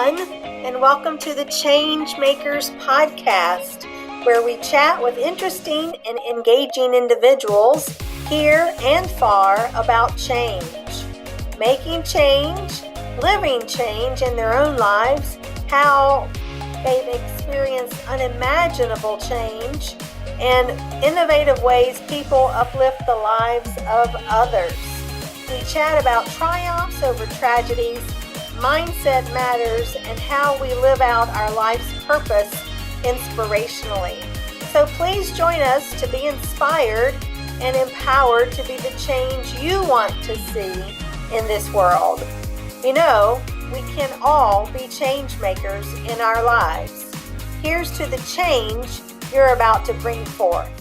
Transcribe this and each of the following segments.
everyone, and welcome to the Changemakers podcast, where we chat with interesting and engaging individuals here and far about change, making change, living change in their own lives, how they've experienced unimaginable change, and innovative ways people uplift the lives of others. We chat about triumphs over tragedies, mindset matters, and how we live out our life's purpose inspirationally. So please join us to be inspired and empowered to be the change you want to see in this world. You know, we can all be change makers in our lives. Here's to the change you're about to bring forth.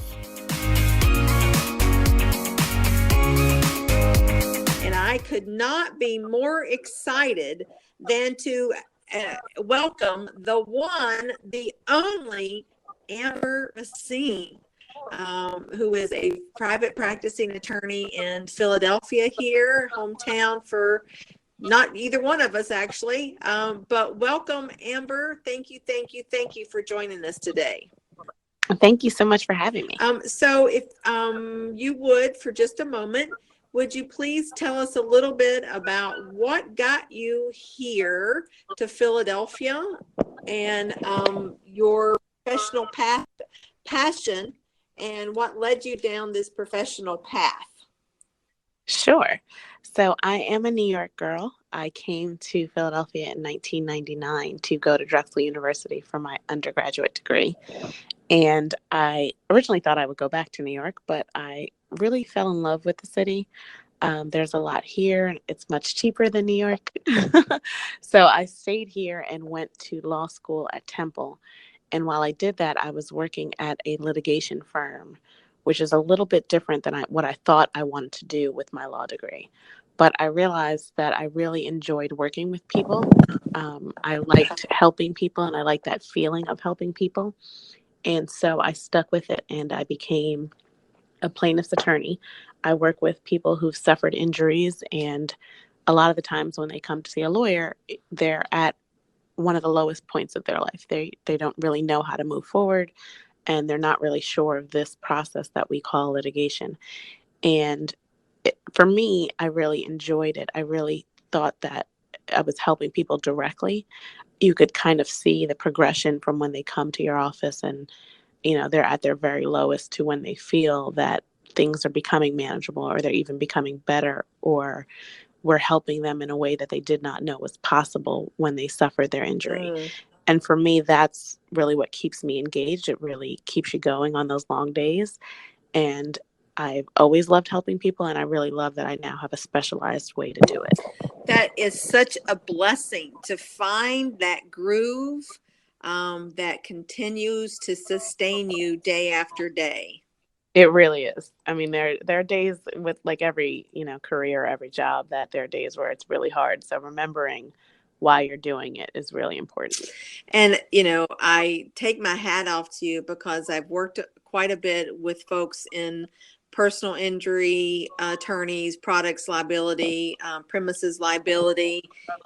I could not be more excited than to welcome the one, the only Amber Racine, who is a private practicing attorney in Philadelphia here, hometown for not either one of us actually, but welcome, Amber. Thank you for joining us today. Thank you so much for having me. So if you would, for just a moment, would you please tell us a little bit about what got you here to Philadelphia and your professional passion and what led you down this professional path? Sure. So I am a New York girl. I came to Philadelphia in 1999 to go to Drexel University for my undergraduate degree. And I originally thought I would go back to New York, but I really fell in love with the city. There's a lot here, and it's much cheaper than New York. So I stayed here and went to law school at Temple. And while I did that, I was working at a litigation firm, which is a little bit different than what I thought I wanted to do with my law degree. But I realized that I really enjoyed working with people. I liked helping people, and I liked that feeling of helping people. And so I stuck with it, and I became a plaintiff's attorney. I work with people who've suffered injuries, and a lot of the times when they come to see a lawyer, they're at one of the lowest points of their life. They don't really know how to move forward, and they're not really sure of this process that we call litigation. And for me, I really enjoyed it. I really thought that I was helping people directly. You could kind of see the progression from when they come to your office and, they're at their very lowest to when they feel that things are becoming manageable, or they're even becoming better, or we're helping them in a way that they did not know was possible when they suffered their injury. And for me, that's really what keeps me engaged. It really keeps you going on those long days. And I've always loved helping people, and I really love that I now have a specialized way to do it. That is such a blessing to find that groove that continues to sustain you day after day. It really is. I mean, there are days with like every, career, every job, that there are days where it's really hard. So remembering why you're doing it is really important. And, I take my hat off to you because I've worked quite a bit with folks in personal injury attorneys, products liability, premises liability.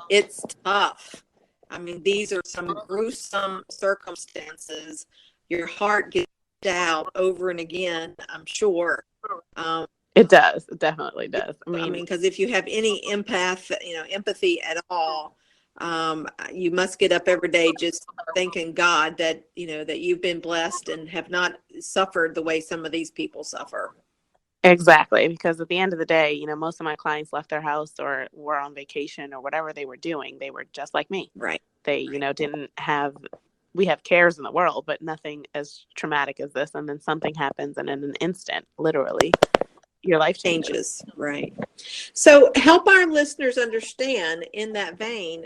It's tough. I mean, these are some gruesome circumstances. Your heart gets out over and again, I'm sure. It does. It definitely does. I mean, because if you have any empathy at all, you must get up every day just thanking God that, that you've been blessed and have not suffered the way some of these people suffer. Exactly. Because at the end of the day, most of my clients left their house or were on vacation or whatever they were doing. They were just like me. Right. They, we have cares in the world, but nothing as traumatic as this. And then something happens, and in an instant, literally, your life changes. Right. So help our listeners understand in that vein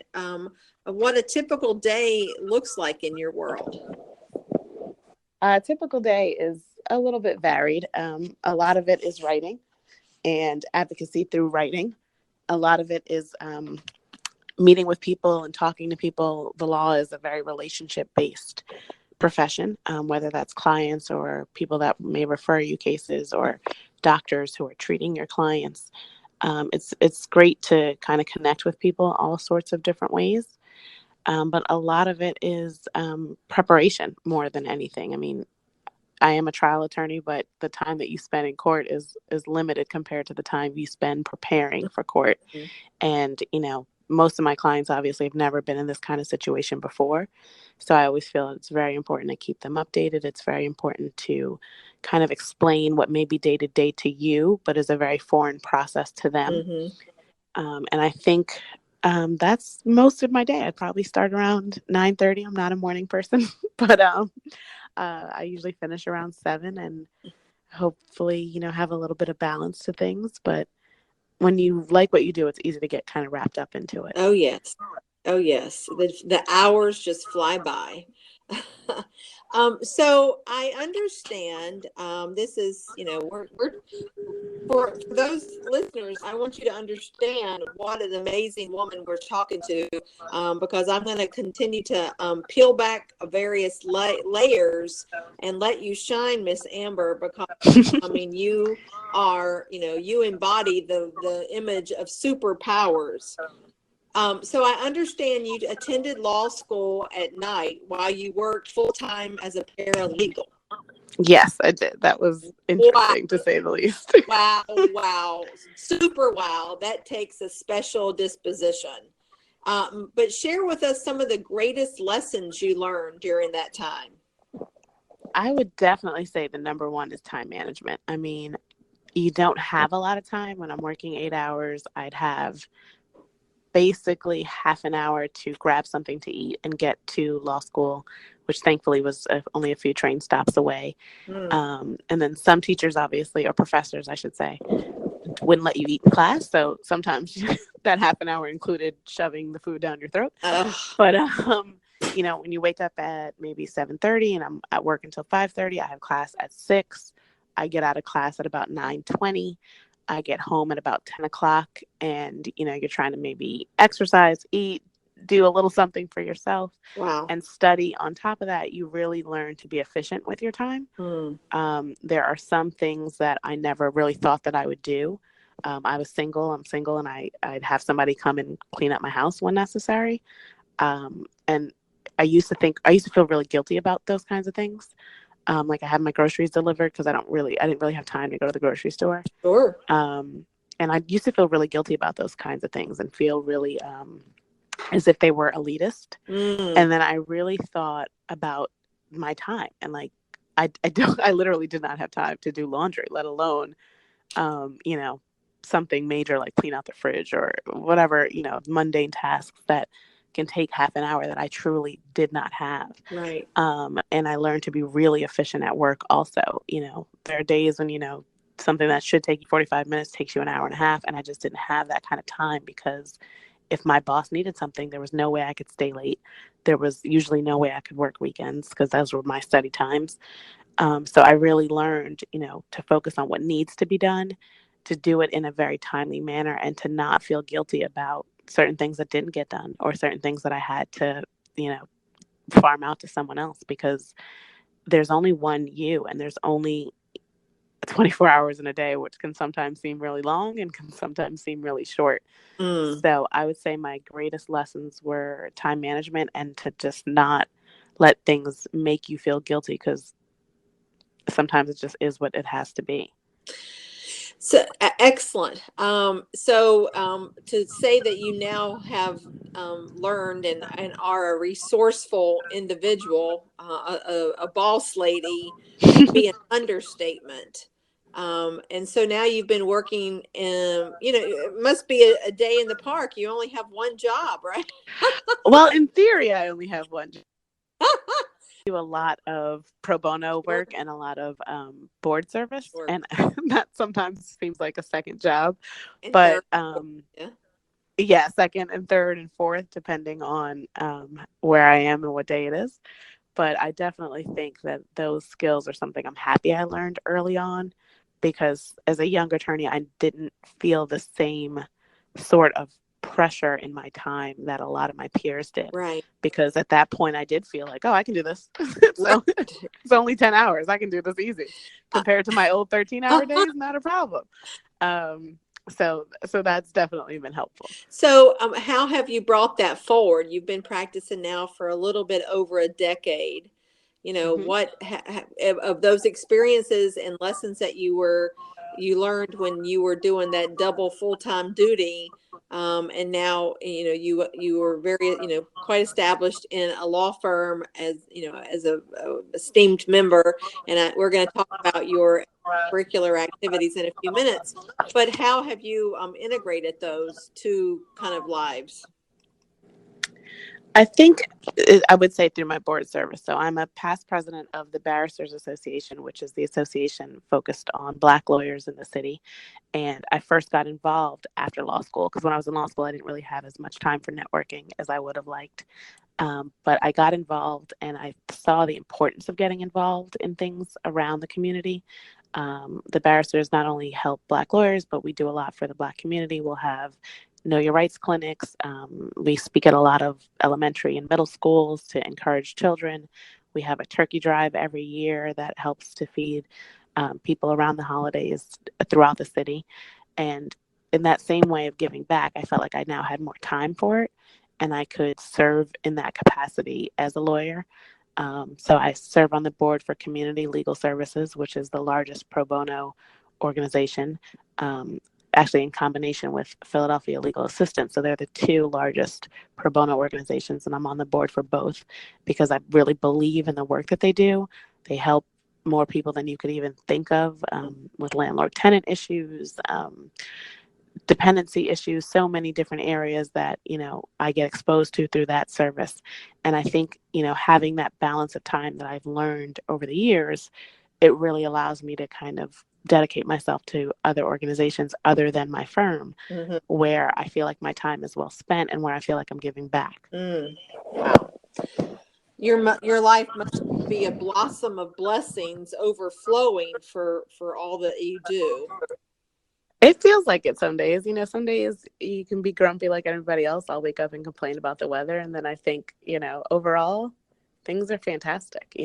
what a typical day looks like in your world. A typical day is a little bit varied. A lot of it is writing and advocacy through writing. A lot of it is meeting with people and talking to people. The law is a very relationship-based profession, whether that's clients or people that may refer you cases or doctors who are treating your clients. It's great to kind of connect with people all sorts of different ways. But a lot of it is preparation more than anything. I mean, I am a trial attorney, but the time that you spend in court is limited compared to the time you spend preparing for court. Mm-hmm. And, most of my clients obviously have never been in this kind of situation before. So I always feel it's very important to keep them updated. It's very important to kind of explain what may be day to day to you, but is a very foreign process to them. And I think that's most of my day. I'd probably start around 9:30. I'm not a morning person, but I usually finish around 7 and hopefully, have a little bit of balance to things. But when you like what you do, it's easy to get kind of wrapped up into it. Oh, yes. Oh, yes. The hours just fly by. So I understand this is, we're for those listeners, I want you to understand what an amazing woman we're talking to, because I'm going to continue to peel back various layers and let you shine, Miss Amber, because I mean, you are, you embody the image of superpowers. So I understand you attended law school at night while you worked full-time as a paralegal. Yes, I did. That was interesting, to say the least. Wow. Super wow. That takes a special disposition. But share with us some of the greatest lessons you learned during that time. I would definitely say the number one is time management. I mean, you don't have a lot of time. When I'm working 8 hours, I'd have basically half an hour to grab something to eat and get to law school, which thankfully was only a few train stops away. And then some teachers, obviously, or professors, I should say, wouldn't let you eat in class. So sometimes that half an hour included shoving the food down your throat. But, when you wake up at maybe 7:30 and I'm at work until 5:30, I have class at 6. I get out of class at about 9:20. I get home at about 10 o'clock and, you're trying to maybe exercise, eat, do a little something for yourself. Wow. And study. On top of that, you really learn to be efficient with your time. There are some things that I never really thought that I would do. I'm single, and I'd have somebody come and clean up my house when necessary. And I used to feel really guilty about those kinds of things. Like I had my groceries delivered because I didn't really have time to go to the grocery store. Sure. And I used to feel really guilty about those kinds of things and feel really as if they were elitist. And then I really thought about my time and I literally did not have time to do laundry, let alone, something major like clean out the fridge or whatever, mundane tasks that can take half an hour that I truly did not have. Right. And I learned to be really efficient at work also. There are days when, something that should take you 45 minutes takes you an hour and a half. And I just didn't have that kind of time because if my boss needed something, there was no way I could stay late. There was usually no way I could work weekends because those were my study times. So I really learned, to focus on what needs to be done, to do it in a very timely manner, and to not feel guilty about certain things that didn't get done or certain things that I had to, farm out to someone else, because there's only one you and there's only 24 hours in a day, which can sometimes seem really long and can sometimes seem really short. So I would say my greatest lessons were time management and to just not let things make you feel guilty, because sometimes it just is what it has to be. So excellent. To say that you now have learned and are a resourceful individual, a boss lady, would be an understatement. And so now you've been working in, it must be a day in the park. You only have one job, right? Well, in theory, I only have one job. Do a lot of pro bono work and a lot of board service, and that sometimes seems like a second job, but second and third and fourth, depending on where I am and what day it is. But I definitely think that those skills are something I'm happy I learned early on, because as a young attorney, I didn't feel the same sort of pressure in my time that a lot of my peers did. Right. Because at that point I did feel like, I can do this. So it's only 10 hours. I can do this easy. Compared to my old 13-hour days, not a problem. So that's definitely been helpful. So, how have you brought that forward? You've been practicing now for a little bit over a decade. Hmm. What of those experiences and lessons that you learned when you were doing that double full time duty, and now you were very quite established in a law firm as as a esteemed member, and we're going to talk about your curricular activities in a few minutes. But how have you integrated those two kind of lives? I think I would say through my board service. So I'm a past president of the Barristers Association, which is the association focused on Black lawyers in the city. And I first got involved after law school because when I was in law school, I didn't really have as much time for networking as I would have liked. But I got involved and I saw the importance of getting involved in things around the community. The barristers not only help Black lawyers, but we do a lot for the Black community. We'll have Know Your Rights clinics. We speak at a lot of elementary and middle schools to encourage children. We have a turkey drive every year that helps to feed people around the holidays throughout the city. And in that same way of giving back, I felt like I now had more time for it and I could serve in that capacity as a lawyer. So I serve on the board for Community Legal Services, which is the largest pro bono organization, um, actually in combination with Philadelphia Legal Assistance. So they're the two largest pro bono organizations, and I'm on the board for both because I really believe in the work that they do. They help more people than you could even think of with landlord tenant issues, dependency issues, so many different areas that I get exposed to through that service. And I think having that balance of time that I've learned over the years, it really allows me to kind of dedicate myself to other organizations other than my firm, Mm-hmm. where I feel like my time is well spent and where I feel like I'm giving back. Wow, your life must be a blossom of blessings overflowing for all that you do. It feels like it some days. Some days you can be grumpy like everybody else. I'll wake up and complain about the weather. And then I think, overall, things are fantastic.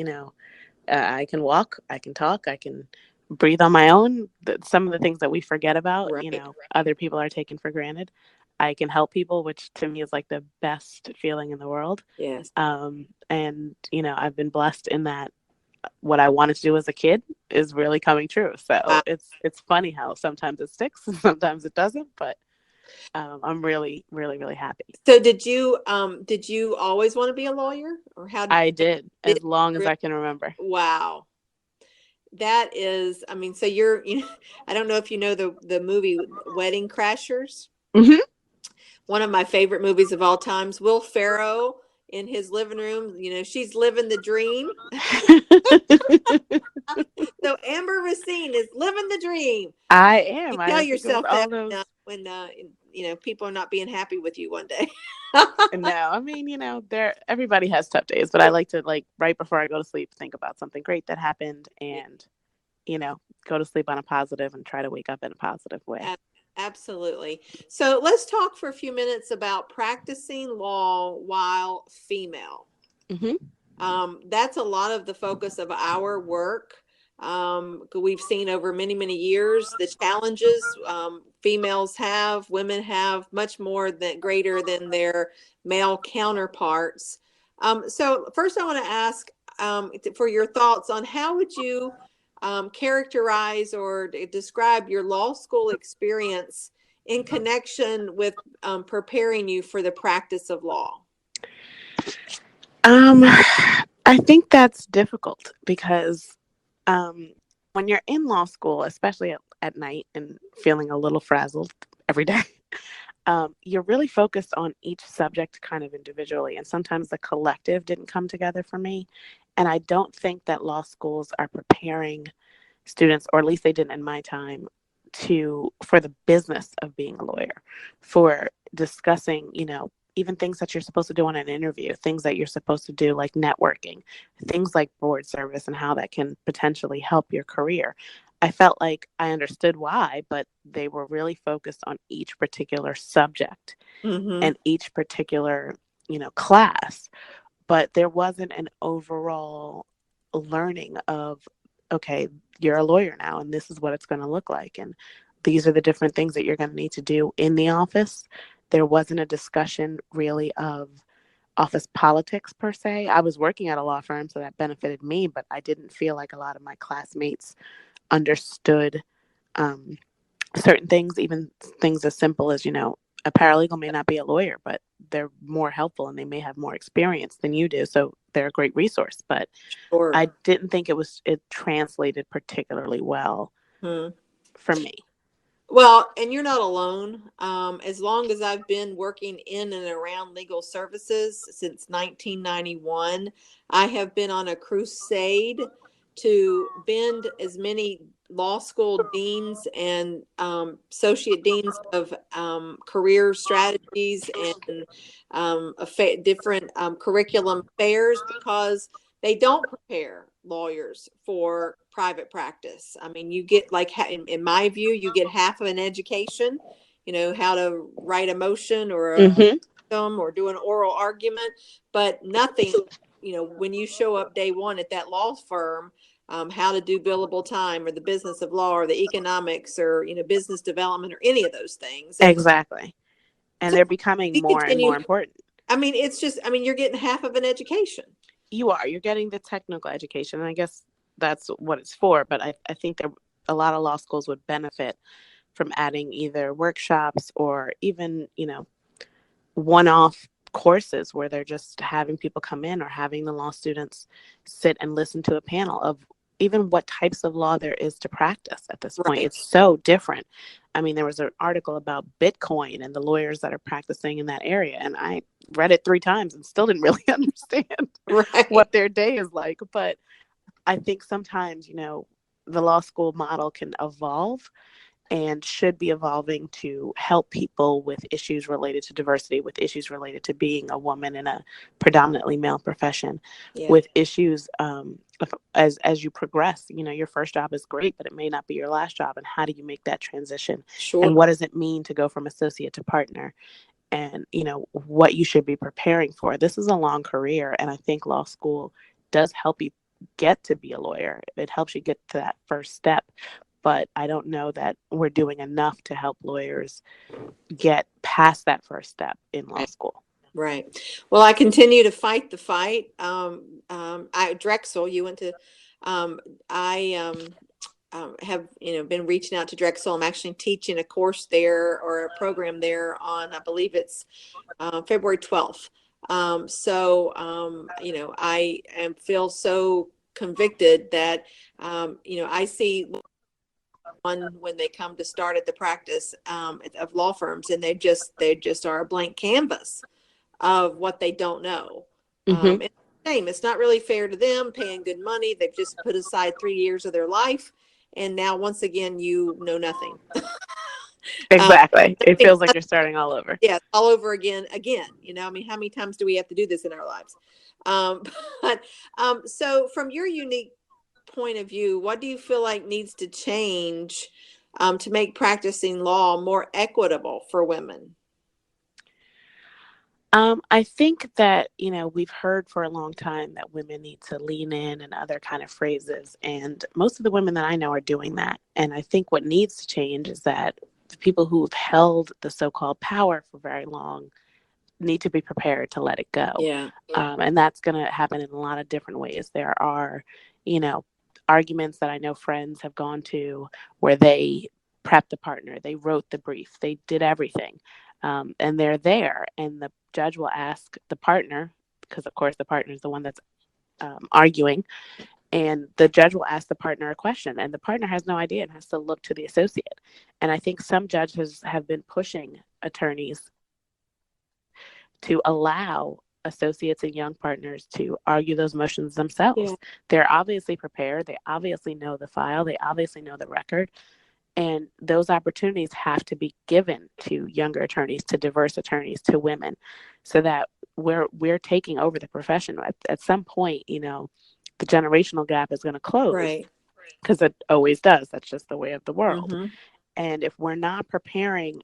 I can walk, I can talk, I can breathe on my own. Some of the things that we forget about, Right. other people are taken for granted. I can help people, which to me is like the best feeling in the world. Yes. And, I've been blessed in that what I wanted to do as a kid is really coming true. So Wow. it's funny how sometimes it sticks and sometimes it doesn't, but I'm really, really, really happy. So did you always want to be a lawyer, or how I did did as long as really? I can remember. Wow. That is, I mean, so I don't know if you know the movie Wedding Crashers. Hmm. One of my favorite movies of all times. Will Ferrell in his living room, she's living the dream. So Amber Racine is living the dream. I You am. I tell have to go with yourself all that those. when people are not being happy with you one day. No, I mean, there everybody has tough days, but I like to like right before I go to sleep think about something great that happened and, you know, go to sleep on a positive and try to wake up in a positive way. Absolutely. So let's talk for a few minutes about practicing law while female. Hmm. That's a lot of the focus of our work. We've seen over many, many years the challenges females have, women have, much more than greater than their male counterparts. So first, I want to ask for your thoughts on how would you characterize or describe your law school experience in connection with preparing you for the practice of law? Um, I think that's difficult because when you're in law school, especially at night and feeling a little frazzled every day, you're really focused on each subject kind of individually. And sometimes the collective didn't come together for me. And I don't think that law schools are preparing students, or at least they didn't in my time, for the business of being a lawyer, for discussing, even things that you're supposed to do on an interview, things that you're supposed to do like networking, things like board service and how that can potentially help your career. I felt like I understood why, but they were really focused on each particular subject Mm-hmm. and each particular, class, but there wasn't an overall learning of, okay, you're a lawyer now and this is what it's going to look like, and these are the different things that you're going to need to do in the office. There wasn't a discussion really of office politics per se. I was working at a law firm, so that benefited me, but I didn't feel like a lot of my classmates understood um, certain things, even things as simple as, a paralegal may not be a lawyer, but they're more helpful and they may have more experience than you do. So they're a great resource. But Sure. I didn't think it translated particularly well for me. Well, and you're not alone. As long as I've been working in and around legal services since 1991, I have been on a crusade to bend as many law school deans and associate deans of career strategies and different curriculum fairs, because they don't prepare lawyers for private practice. I mean, you get like, in my view, you get half of an education, how to write a motion or a film or do an oral argument, but nothing, when you show up day one at that law firm, how to do billable time or the business of law or the economics or, business development or any of those things. And exactly. And so they're becoming more and more important. I mean, it's just, you're getting half of an education. You're getting the technical education. And I guess that's what it's for. But I think that a lot of law schools would benefit from adding either workshops or even, one-off courses where they're just having people come in, or having the law students sit and listen to a panel of even what types of law there is to practice at this point. It's so different. I mean, there was an article about Bitcoin and the lawyers that are practicing in that area, and I read it 3 times and still didn't really understand what their day is like. But I think sometimes, the law school model can evolve and should be evolving to help people with issues related to diversity, with issues related to being a woman in a predominantly male profession, with issues as you progress. Your first job is great, but it may not be your last job. And how do you make that transition? Sure. And what does it mean to go from associate to partner? And, what you should be preparing for. This is a long career. And I think law school does help you get to be a lawyer. It helps you get to that first step. But I don't know that we're doing enough to help lawyers get past that first step in law school. Right. Well, I continue to fight the fight. Drexel, you went to, have, been reaching out to Drexel. I'm actually teaching a course there, or a program there, on, I believe it's February 12th. I feel so convicted that, I see when they come to start at the practice of law firms, and they just are a blank canvas of what they don't know. It's a shame. It's not really fair to them, paying good money. They've just put aside 3 years of their life, and now once again you know nothing. Exactly. It feels like you're starting all over. Yeah, all over again. How many times do we have to do this in our lives? So from your unique point of view, what do you feel like needs to change to make practicing law more equitable for women? I think that, we've heard for a long time that women need to lean in and other kind of phrases. And most of the women that I know are doing that. And I think what needs to change is that the people who've held the so-called power for very long need to be prepared to let it go. Yeah. And that's going to happen in a lot of different ways. There are, arguments that I know friends have gone to where they prepped the partner, they wrote the brief, they did everything. And they're there, and the judge will ask the partner, because of course the partner is the one that's arguing, and the judge will ask the partner a question, and the partner has no idea and has to look to the associate. And I think some judges have been pushing attorneys to allow associates and young partners to argue those motions themselves. Yeah. They're obviously prepared. They obviously know the file. They obviously know the record. And those opportunities have to be given to younger attorneys, to diverse attorneys, to women, so that we're taking over the profession. At some point, the generational gap is going to close, right? Because it always does. That's just the way of the world. Mm-hmm. And if we're not preparing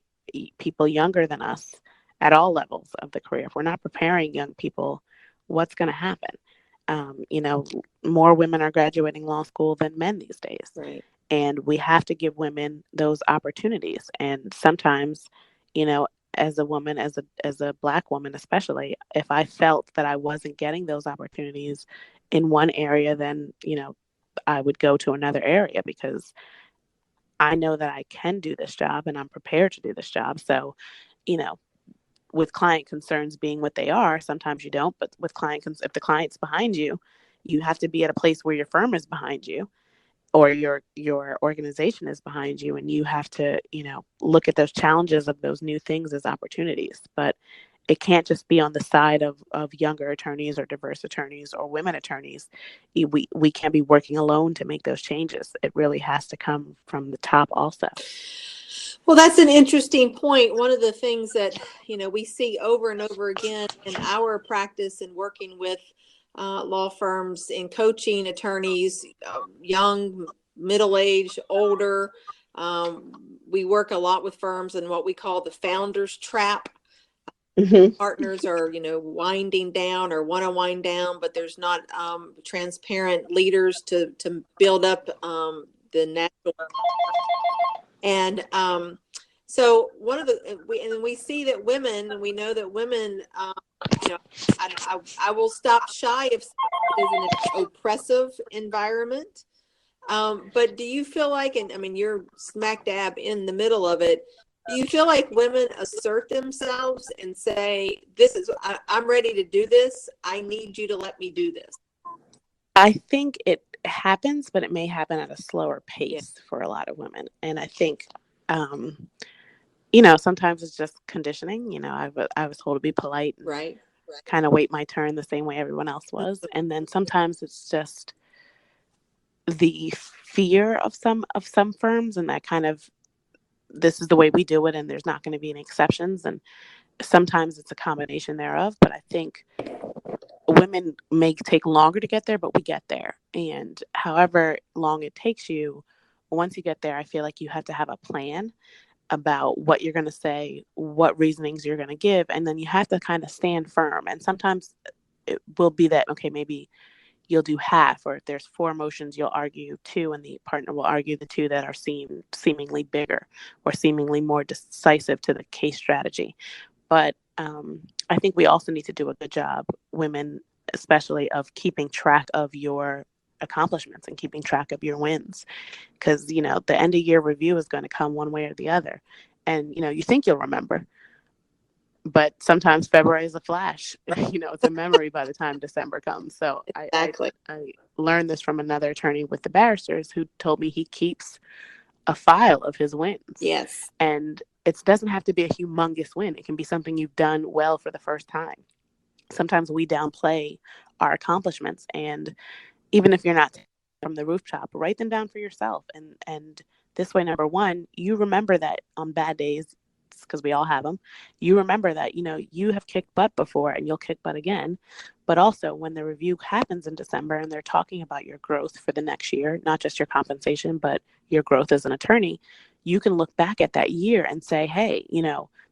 people younger than us at all levels of the career, if we're not preparing young people, what's going to happen? More women are graduating law school than men these days. Right. And we have to give women those opportunities. And sometimes, you know, as a woman, as a Black woman especially, if I felt that I wasn't getting those opportunities in one area, then, you know, I would go to another area because I know that I can do this job and I'm prepared to do this job. So, you know, with client concerns being what they are, sometimes you don't, but with if the client's behind you, you have to be at a place where your firm is behind you or your organization is behind you, and you have to, you know, look at those challenges of those new things as opportunities. But it can't just be on the side of younger attorneys or diverse attorneys or women attorneys. We can't be working alone to make those changes. It really has to come from the top also. Well, that's an interesting point. One of the things that, we see over and over again in our practice and working with law firms and coaching attorneys, young, middle-aged, older. We work a lot with firms in what we call the founder's trap. Mm-hmm. Partners are, winding down or want to wind down, but there's not transparent leaders to build up the natural. And so one of the we see that women, and we know that women, I will stop shy if it is an oppressive environment. But do you feel like, and I mean, you're smack dab in the middle of it, do you feel like women assert themselves and say, I'm ready to do this. I need you to let me do this? I think it happens, but it may happen at a slower pace for a lot of women. And I think, sometimes it's just conditioning. I was told to be polite, and right, kind of wait my turn the same way everyone else was. And then sometimes it's just the fear of some firms, and that kind of, this is the way we do it, and there's not going to be any exceptions. And sometimes it's a combination thereof. But I think women may take longer to get there, but we get there. And however long it takes you, once you get there, I feel like you have to have a plan about what you're going to say, what reasonings you're going to give, and then you have to kind of stand firm. And sometimes it will be that, okay, maybe you'll do half, or if there's 4 motions, you'll argue 2, and the partner will argue the 2 that are seemingly bigger or seemingly more decisive to the case strategy. But I think we also need to do a good job, women especially, of keeping track of your accomplishments and keeping track of your wins, because the end of year review is going to come one way or the other, and you think you'll remember, but sometimes February is a flash. It's a memory by the time December comes. So exactly. I learned this from another attorney with the barristers, who told me he keeps a file of his wins. Yes. And it doesn't have to be a humongous win. It can be something you've done well for the first time. Sometimes we downplay our accomplishments, and even if you're not from the rooftop, write them down for yourself. And this way, number one, you remember that on bad days, because we all have them, you remember that, you have kicked butt before and you'll kick butt again. But also, when the review happens in December and they're talking about your growth for the next year, not just your compensation, but your growth as an attorney, you can look back at that year and say, hey,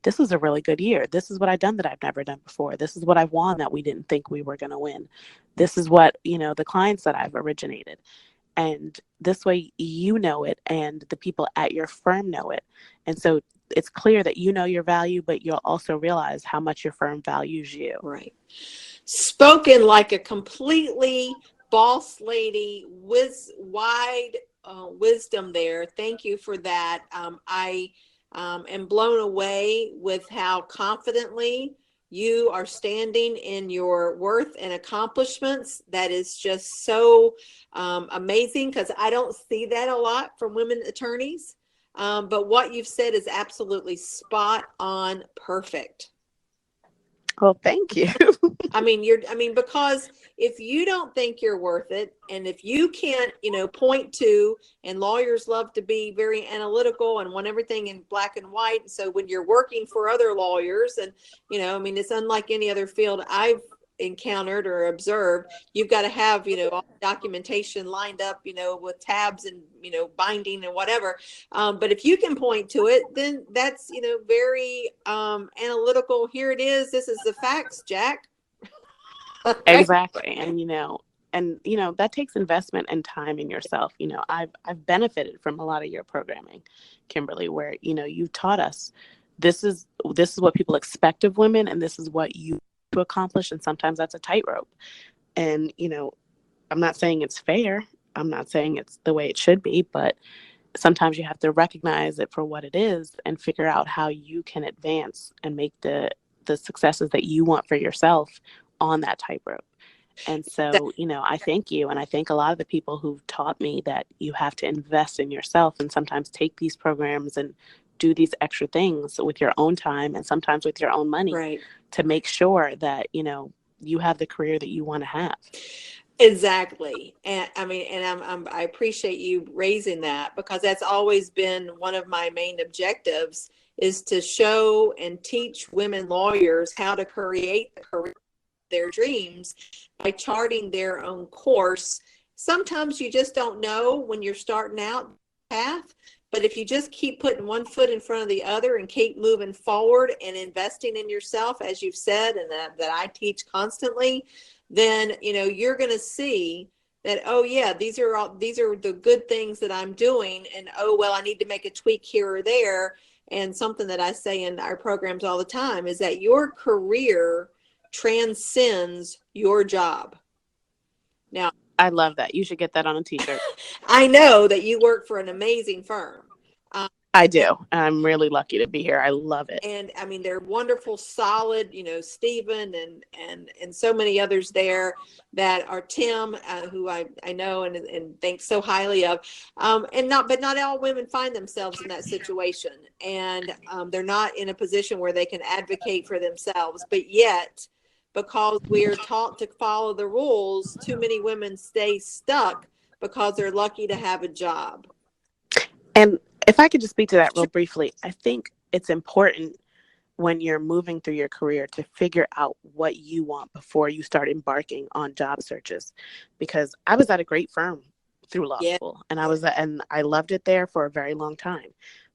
this was a really good year. This is what I've done that I've never done before. This is what I've won that we didn't think we were going to win. This is what, the clients that I've originated. And this way, it, and the people at your firm know it. And so it's clear that your value, but you'll also realize how much your firm values you. Right. Spoken like a completely boss lady with wide wisdom there. Thank you for that. I am blown away with how confidently you are standing in your worth and accomplishments. That is just so amazing, because I don't see that a lot from women attorneys. But what you've said is absolutely spot on, perfect. Well, thank you. Because if you don't think you're worth it, and if you can't, point to, and lawyers love to be very analytical and want everything in black and white. So when you're working for other lawyers, and, it's unlike any other field I've encountered or observed, you've got to have, all documentation lined up, with tabs and, binding and whatever. But if you can point to it, then that's, very analytical. Here it is. This is the facts, Jack. Exactly. And, and that takes investment and time in yourself. I've benefited from a lot of your programming, Kimberly, where you've taught us this is what people expect of women, and this is what you to accomplish, and sometimes that's a tightrope. And I'm not saying it's fair, I'm not saying it's the way it should be, but sometimes you have to recognize it for what it is and figure out how you can advance and make the successes that you want for yourself on that tightrope. And so, I thank you. And I thank a lot of the people who've taught me that you have to invest in yourself and sometimes take these programs and do these extra things with your own time and sometimes with your own money, right, to make sure that, you have the career that you want to have. Exactly. And I mean, and I appreciate you raising that, because that's always been one of my main objectives, is to show and teach women lawyers how to create the career of their dreams by charting their own course. Sometimes you just don't know when you're starting out the path, but if you just keep putting one foot in front of the other and keep moving forward and investing in yourself, as you've said, and that I teach constantly, then you're going to see that, oh yeah, these are the good things that I'm doing, and oh well, I need to make a tweak here or there. And something that I say in our programs all the time is that your career transcends your job. Now, I love that. You should get that on a t-shirt. I know that you work for an amazing firm. I do. I'm really lucky to be here. I love it. And I mean, they're wonderful, solid, Stephen and so many others there that are Tim, who I know and think so highly of. But not all women find themselves in that situation. And they're not in a position where they can advocate for themselves. But yet, because we are taught to follow the rules, too many women stay stuck because they're lucky to have a job. And if I could just speak to that real briefly, I think it's important when you're moving through your career to figure out what you want before you start embarking on job searches. Because I was at a great firm through law school, and I loved it there for a very long time.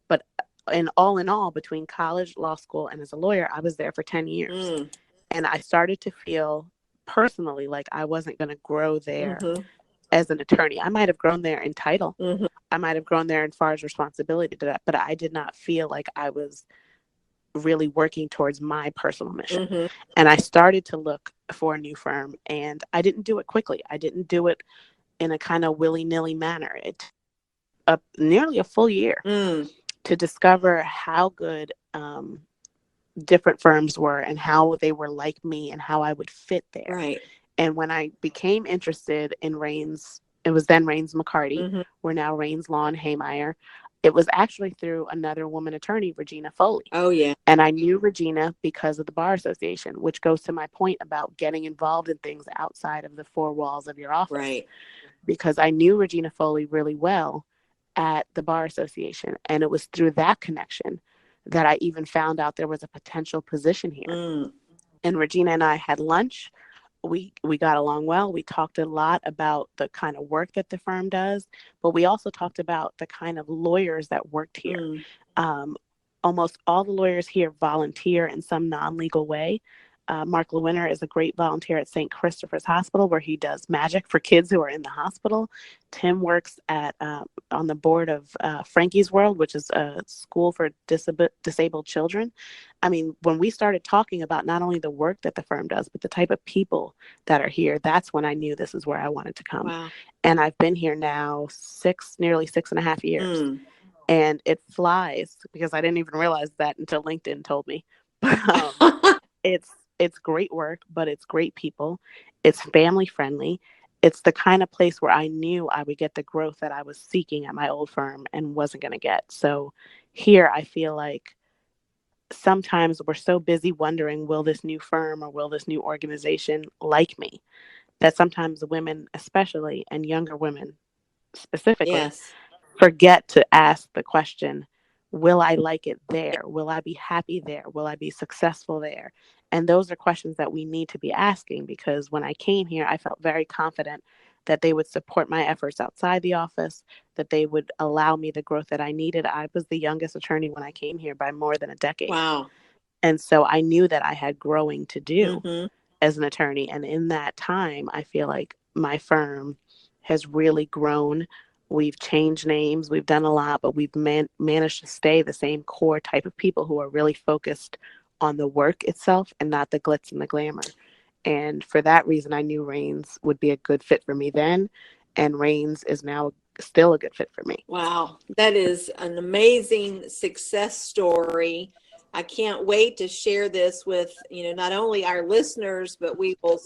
But in all, between college, law school, and as a lawyer, I was there for 10 years. And I started to feel personally like I wasn't going to grow there as an attorney. I might have grown there in title. I might have grown there as far as responsibility to that, but I did not feel like I was really working towards my personal mission. And I started to look for a new firm, and I didn't do it quickly. I didn't do it in a kind of willy-nilly manner. It took nearly a full year to discover how good different firms were and how they were like me and how I would fit there. Right. And when I became interested in Rains, it was then Rains McCarty. We're now Rains Law and Haymeyer. It was actually through another woman attorney, Regina Foley. Oh, yeah. And I knew Regina because of the Bar Association, which goes to my point about getting involved in things outside of the four walls of your office. Right. Because I knew Regina Foley really well at the Bar Association. And it was through that connection that I even found out there was a potential position here. And Regina and I had lunch. We got along well. We talked a lot about the kind of work that the firm does, but we also talked about the kind of lawyers that worked here. Almost all the lawyers here volunteer in some non-legal way. Mark Lewinner is a great volunteer at St. Christopher's Hospital, where he does magic for kids who are in the hospital. Tim works at on the board of Frankie's World, which is a school for disabled children. I mean, when we started talking about not only the work that the firm does, but the type of people that are here, that's when I knew this is where I wanted to come. Wow. And I've been here now nearly 6.5 years. And it flies, because I didn't even realize that until LinkedIn told me. It's great work, but it's great people. It's family friendly. It's the kind of place where I knew I would get the growth that I was seeking at my old firm and wasn't going to get. So here I feel like sometimes we're so busy wondering, will this new firm or will this new organization like me? That sometimes women, especially, and younger women specifically, forget to ask the question, will I like it there? Will I be happy there? Will I be successful there? And those are questions that we need to be asking, because when I came here, I felt very confident that they would support my efforts outside the office, that they would allow me the growth that I needed. I was the youngest attorney when I came here by more than a decade. Wow. And so I knew that I had growing to do as an attorney. And in that time, I feel like my firm has really grown. We've changed names, we've done a lot, but we've managed to stay the same core type of people who are really focused on the work itself and not the glitz and the glamour. And for that reason, I knew Rains would be a good fit for me then, and Rains is now still a good fit for me. Wow, that is an amazing success story. I can't wait to share this with, not only our listeners, but we will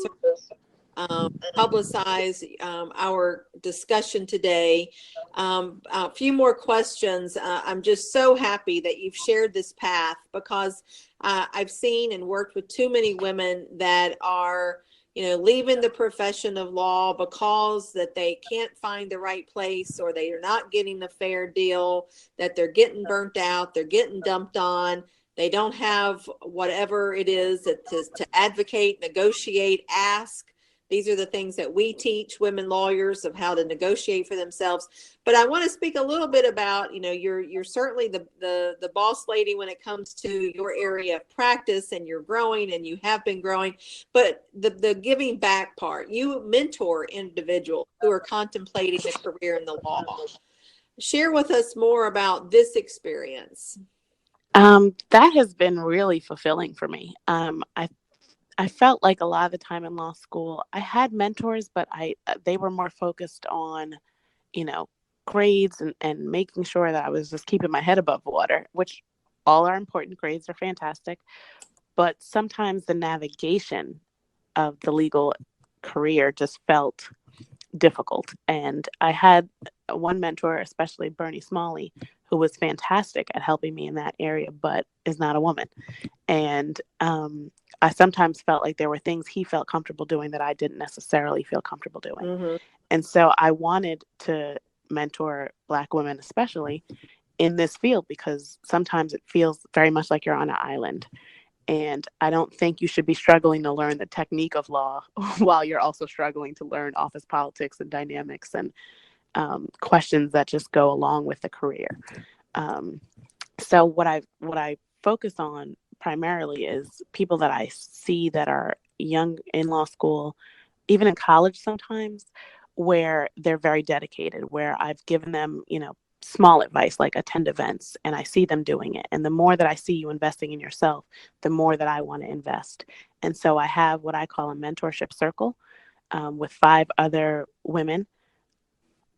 publicize our discussion today. A few more questions. I'm just so happy that you've shared this path, because I've seen and worked with too many women that are, leaving the profession of law because that they can't find the right place, or they are not getting a fair deal, that they're getting burnt out, they're getting dumped on. They don't have whatever it is to advocate, negotiate, ask. These are the things that we teach women lawyers, of how to negotiate for themselves. But I want to speak a little bit about, you're certainly the boss lady when it comes to your area of practice, and you're growing, and you have been growing. But the giving back part, you mentor individuals who are contemplating a career in the law. Share with us more about this experience. That has been really fulfilling for me. I felt like a lot of the time in law school, I had mentors, but they were more focused on, you know, grades and making sure that I was just keeping my head above water, which all are important. Grades are fantastic. But sometimes the navigation of the legal career just felt difficult. And I had one mentor, especially Bernie Smalley, who was fantastic at helping me in that area, but is not a woman. And I sometimes felt like there were things he felt comfortable doing that I didn't necessarily feel comfortable doing. Mm-hmm. And so I wanted to mentor Black women, especially in this field, because sometimes it feels very much like you're on an island. And I don't think you should be struggling to learn the technique of law while you're also struggling to learn office politics and dynamics and questions that just go along with the career. So what I focus on primarily is people that I see that are young in law school, even in college sometimes, where they're very dedicated, where I've given them, small advice like attend events, and I see them doing it. And the more that I see you investing in yourself, the more that I want to invest. And so I have what I call a mentorship circle with 5 other women.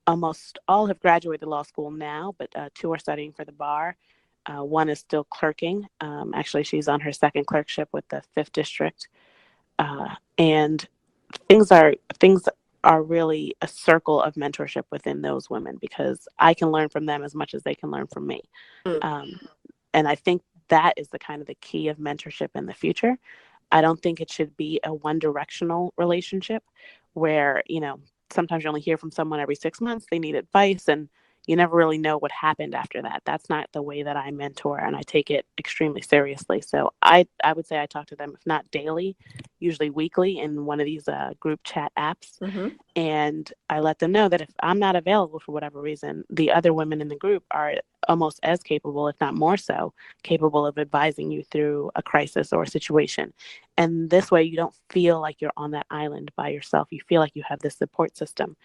Almost all have graduated law school now, but 2 are studying for the bar. One is still clerking. Actually, she's on her second clerkship with the 5th District. And things are really a circle of mentorship within those women, because I can learn from them as much as they can learn from me. And I think that is the kind of the key of mentorship in the future. I don't think it should be a one-directional relationship where, sometimes you only hear from someone every 6 months, they need advice, and you never really know what happened after that. That's not the way that I mentor, and I take it extremely seriously. So I would say I talk to them, if not daily, usually weekly in one of these group chat apps. Mm-hmm. And I let them know that if I'm not available for whatever reason, the other women in the group are almost as capable, if not more so, capable of advising you through a crisis or a situation. And this way you don't feel like you're on that island by yourself. You feel like you have this support system.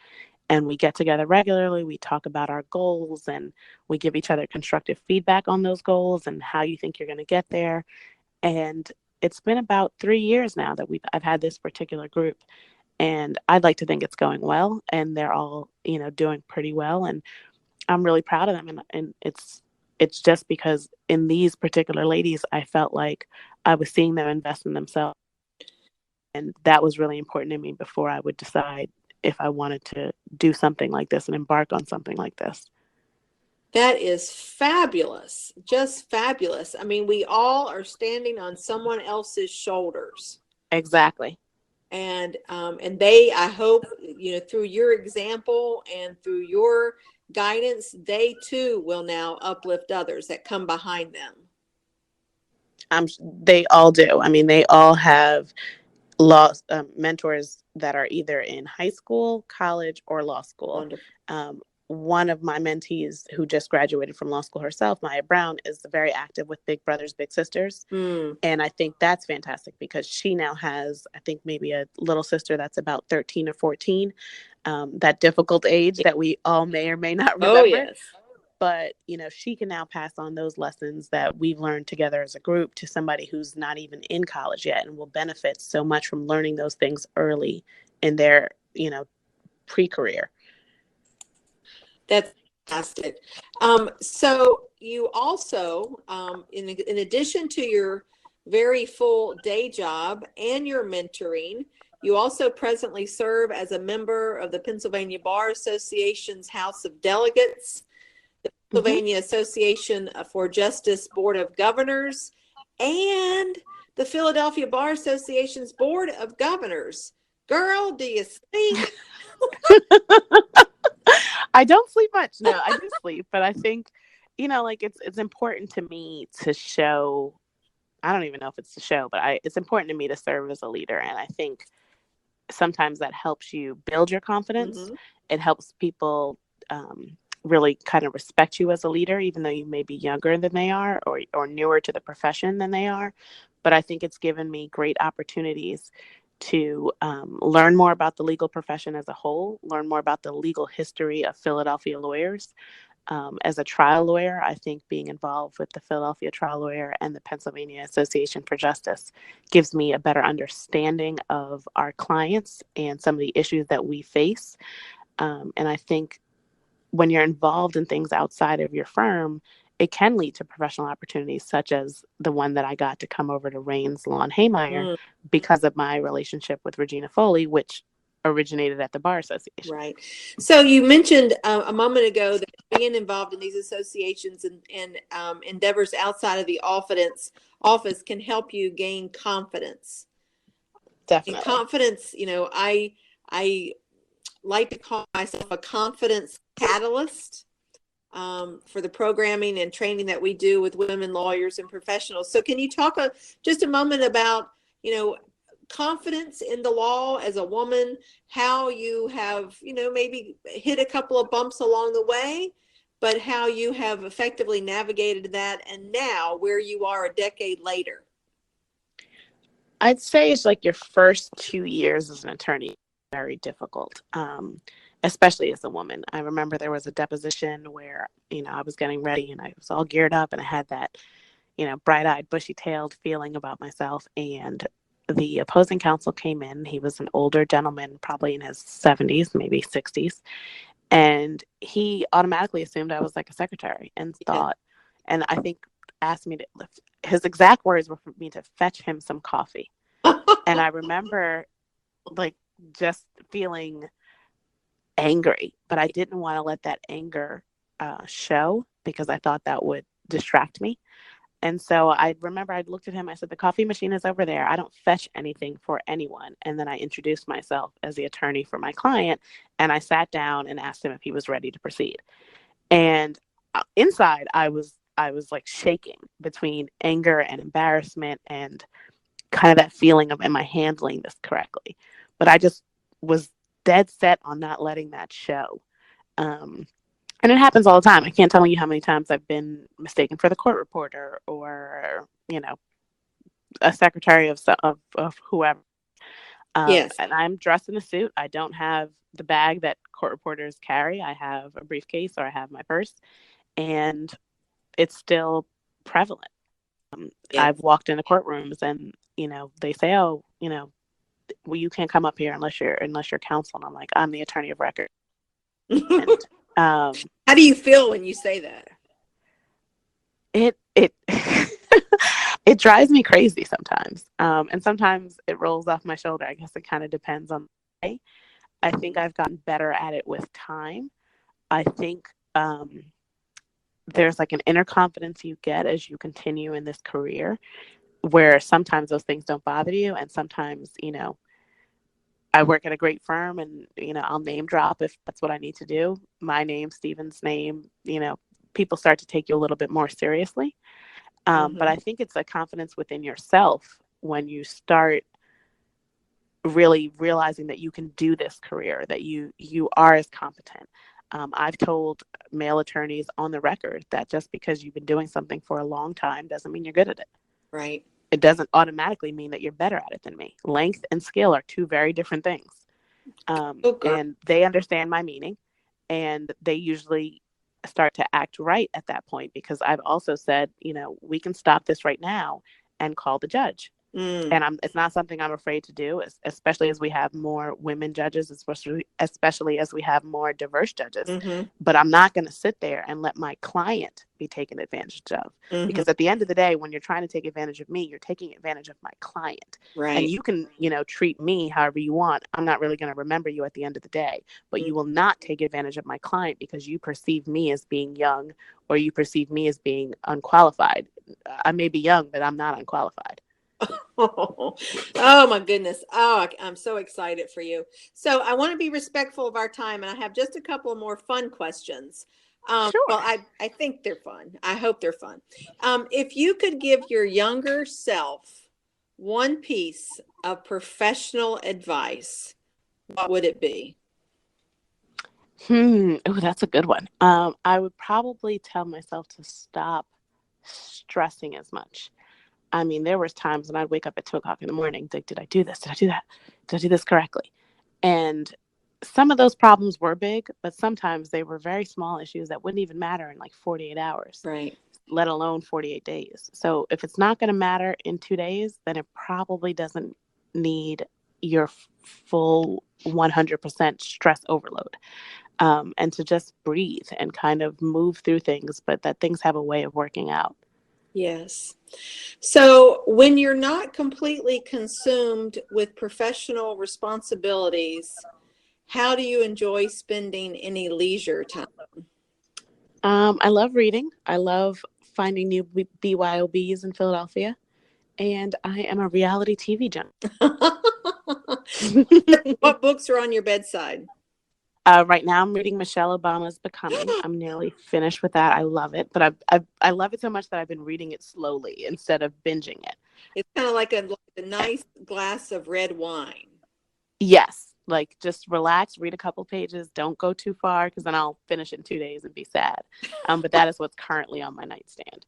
And we get together regularly. We talk about our goals, and we give each other constructive feedback on those goals and how you think you're going to get there. And it's been about 3 years now that I've had this particular group, and I'd like to think it's going well, and they're all, doing pretty well, and I'm really proud of them. And it's just because in these particular ladies, I felt like I was seeing them invest in themselves, and that was really important to me before I would decide if I wanted to do something like this and embark on something like this. That is fabulous. Just fabulous. I mean, we all are standing on someone else's shoulders. Exactly. And they, I hope, through your example and through your guidance, they too will now uplift others that come behind them. They all do. I mean, they all have mentors that are either in high school, college, or law school. one of my mentees who just graduated from law school herself, Maya Brown, is very active with Big Brothers Big Sisters. And I think that's fantastic because she now has, I think, maybe a little sister that's about 13 or 14, that difficult age that we all may or may not remember. Oh, yes. But, she can now pass on those lessons that we've learned together as a group to somebody who's not even in college yet and will benefit so much from learning those things early in their, pre-career. That's fantastic. So you also, in addition to your very full day job and your mentoring, you also presently serve as a member of the Pennsylvania Bar Association's House of Delegates, the Pennsylvania Association for Justice Board of Governors, and the Philadelphia Bar Association's Board of Governors. Girl, do you sleep? I don't sleep much. No, I do sleep, but I think, it's important to me to show. I don't even know if it's to show, but it's important to me to serve as a leader, and I think sometimes that helps you build your confidence. It helps people really kind of respect you as a leader, even though you may be younger than they are or newer to the profession than they are. But I think it's given me great opportunities to learn more about the legal profession as a whole, learn more about the legal history of Philadelphia lawyers. As a trial lawyer, I think being involved with the Philadelphia Trial Lawyer and the Pennsylvania Association for Justice gives me a better understanding of our clients and some of the issues that we face. And I think when you're involved in things outside of your firm, it can lead to professional opportunities, such as the one that I got to come over to Raines Law and Haymeyer because of my relationship with Regina Foley, which originated at the Bar Association. Right. So you mentioned a moment ago that being involved in these associations and endeavors outside of the office can help you gain confidence. Definitely. And confidence, I like to call myself a confidence catalyst for the programming and training that we do with women lawyers and professionals. So can you talk just a moment about, confidence in the law as a woman, how you have, maybe hit a couple of bumps along the way, but how you have effectively navigated that and now where you are a decade later? I'd say it's like your first 2 years as an attorney, very difficult, especially as a woman. I remember there was a deposition where, I was getting ready and I was all geared up and I had that, bright-eyed, bushy-tailed feeling about myself. And the opposing counsel came in. He was an older gentleman, probably in his 70s, maybe 60s. And he automatically assumed I was like a secretary and thought, and I think asked me to lift. His exact words were for me to fetch him some coffee. And I remember just feeling angry, but I didn't want to let that anger show because I thought that would distract me. And so I remember I looked at him, I said, the coffee machine is over there. I don't fetch anything for anyone. And then I introduced myself as the attorney for my client. And I sat down and asked him if he was ready to proceed. And inside, I was like shaking between anger and embarrassment and kind of that feeling of, am I handling this correctly? But I just was dead set on not letting that show. And it happens all the time. I can't tell you how many times I've been mistaken for the court reporter or, a secretary of whoever. Yes. And I'm dressed in a suit. I don't have the bag that court reporters carry. I have a briefcase or I have my purse. And it's still prevalent. I've walked into courtrooms and, they say, oh, well, you can't come up here unless you're counsel. And I'm like, I'm the attorney of record. And, how do you feel when you say that? It it drives me crazy sometimes. And sometimes it rolls off my shoulder. I guess it kind of depends on the day. I think I've gotten better at it with time. I think there's like an inner confidence you get as you continue in this career where sometimes those things don't bother you. And sometimes, I work at a great firm and, I'll name drop if that's what I need to do. My name, Stephen's name, people start to take you a little bit more seriously. But I think it's a confidence within yourself when you start really realizing that you can do this career, that you are as competent. I've told male attorneys on the record that just because you've been doing something for a long time doesn't mean you're good at it. Right. It doesn't automatically mean that you're better at it than me. Length and skill are two very different things. And they understand my meaning, and they usually start to act right at that point, because I've also said, we can stop this right now and call the judge. And it's not something I'm afraid to do, especially as we have more women judges, especially as we have more diverse judges. But I'm not going to sit there and let my client be taken advantage of. Because at the end of the day, when you're trying to take advantage of me, you're taking advantage of my client. Right. And you can, treat me however you want. I'm not really going to remember you at the end of the day. But you will not take advantage of my client because you perceive me as being young, or you perceive me as being unqualified. I may be young, but I'm not unqualified. Oh my goodness. I'm so excited for you. So I want to be respectful of our time, and I have just a couple of more fun questions. Sure. Well, I think they're fun. I hope they're fun. If you could give your younger self one piece of professional advice, what would it be? Oh, that's a good one. I would probably tell myself to stop stressing as much. I mean, there was times when I'd wake up at 2:00 in the morning. Like, did I do this? Did I do that? Did I do this correctly? And some of those problems were big, but sometimes they were very small issues that wouldn't even matter in like 48 hours, Right. let alone 48 days. So if it's not going to matter in 2 days, then it probably doesn't need your full 100% stress overload. And to just breathe and kind of move through things, but that things have a way of working out. Yes. So when you're not completely consumed with professional responsibilities, how do you enjoy spending any leisure time? I love reading. I love finding new BYOBs in Philadelphia. And I am a reality TV junkie. What books are on your bedside? Right now, I'm reading Michelle Obama's Becoming. I'm nearly finished with that. I love it, but I love it so much that I've been reading it slowly instead of binging it. It's kind of like a nice glass of red wine. Yes, like just relax, read a couple pages. Don't go too far, because then I'll finish it in 2 days and be sad. But that is what's currently on my nightstand.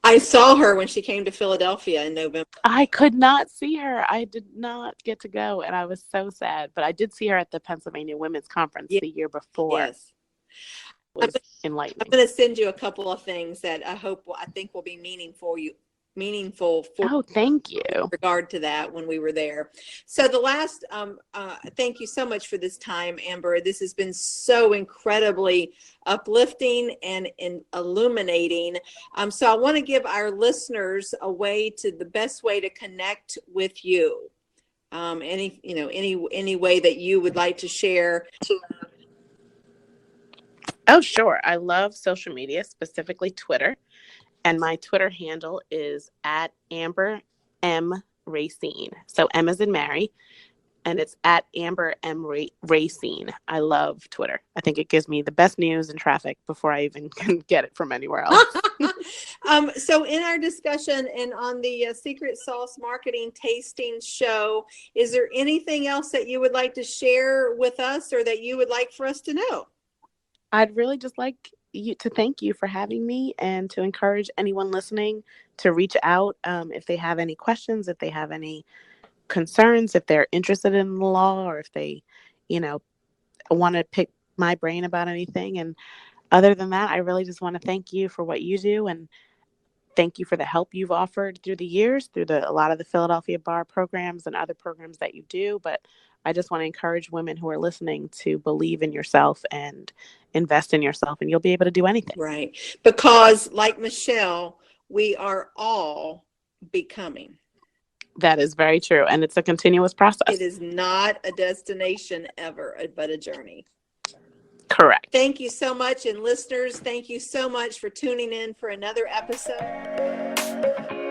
I saw her when she came to Philadelphia in November. I could not see her. I did not get to go, and I was so sad. But I did see her at the Pennsylvania Women's Conference the year before. Yes. It was enlightening. I'm going to send you a couple of things that I think will be meaningful for Oh, thank you. in regard to that when we were there. So the last, thank you so much for this time, Amber. This has been so incredibly uplifting and illuminating. So I want to give our listeners the best way to connect with you. Any way that you would like to share. Oh, sure. I love social media, specifically Twitter. And my Twitter handle is at Amber M. Racine. So M as in Mary. And it's at Amber M. Racine. I love Twitter. I think it gives me the best news and traffic before I even can get it from anywhere else. So in our discussion and on the Secret Sauce Marketing Tasting Show, is there anything else that you would like to share with us, or that you would like for us to know? I'd really just like to thank you for having me, and to encourage anyone listening to reach out if they have any questions, if they have any concerns, if they're interested in the law, or if they, want to pick my brain about anything. And other than that, I really just want to thank you for what you do, and thank you for the help you've offered through the years, through a lot of the Philadelphia Bar programs and other programs that you do. But I just want to encourage women who are listening to believe in yourself and invest in yourself, and you'll be able to do anything. Right. Because like Michelle, we are all becoming. That is very true. And it's a continuous process. It is not a destination ever, but a journey. Correct. Thank you so much. And listeners, thank you so much for tuning in for another episode.